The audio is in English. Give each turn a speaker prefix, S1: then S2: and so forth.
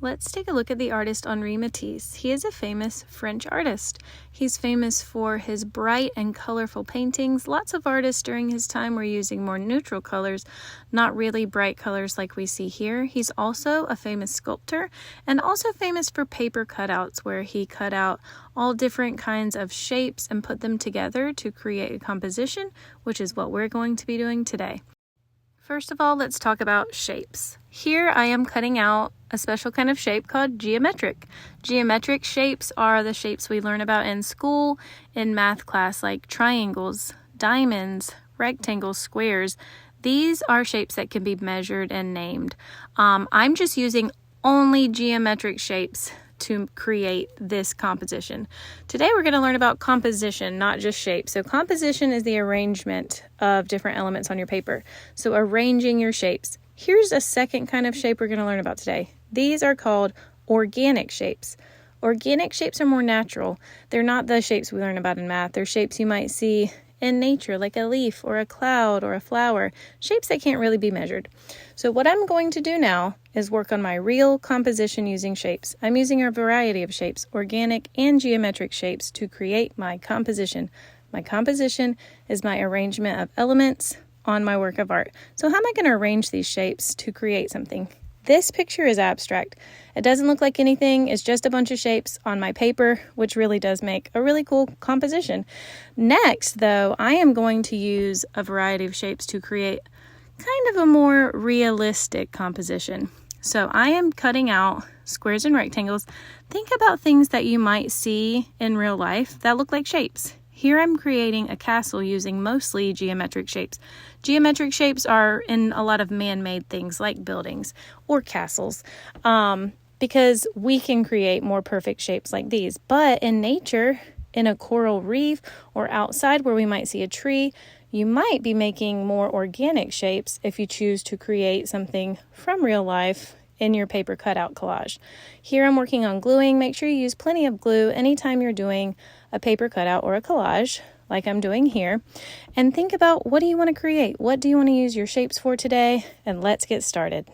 S1: Let's take a look at the artist Henri Matisse. He is a famous French artist. He's famous for his bright and colorful paintings. Lots of artists during his time were using more neutral colors, not really bright colors like we see here. He's also a famous sculptor and also famous for paper cutouts, where he cut out all different kinds of shapes and put them together to create a composition, which is what we're going to be doing today. First of all, let's talk about shapes. Here I am cutting out a special kind of shape called geometric. Geometric shapes are the shapes we learn about in school, in math class, like triangles, diamonds, rectangles, squares. These are shapes that can be measured and named. I'm just using only geometric shapes to create this composition. Today we're going to learn about composition, not just shape. So composition is the arrangement of different elements on your paper. So arranging your shapes. Here's a second kind of shape we're going to learn about today. These are called organic shapes. Organic shapes are more natural. They're not the shapes we learn about in math. They're shapes you might see in nature, like a leaf or a cloud or a flower, shapes that can't really be measured. So what I'm going to do now is work on my real composition using shapes. I'm using a variety of shapes, organic and geometric shapes, to create my composition. My composition is my arrangement of elements on my work of art. So how am I going to arrange these shapes to create something? This picture is abstract. It doesn't look like anything. It's just a bunch of shapes on my paper, which really does make a really cool composition. Next, though, I am going to use a variety of shapes to create kind of a more realistic composition. So I am cutting out squares and rectangles. Think about things that you might see in real life that look like shapes. Here I'm creating a castle using mostly geometric shapes. Geometric shapes are in a lot of man-made things like buildings or castles, because we can create more perfect shapes like these. But in nature, in a coral reef or outside where we might see a tree, you might be making more organic shapes if you choose to create something from real life in your paper cutout collage. Here I'm working on gluing. Make sure you use plenty of glue anytime you're doing a paper cutout or a collage like I'm doing here. And think about, what do you want to create? What do you want to use your shapes for today? And let's get started.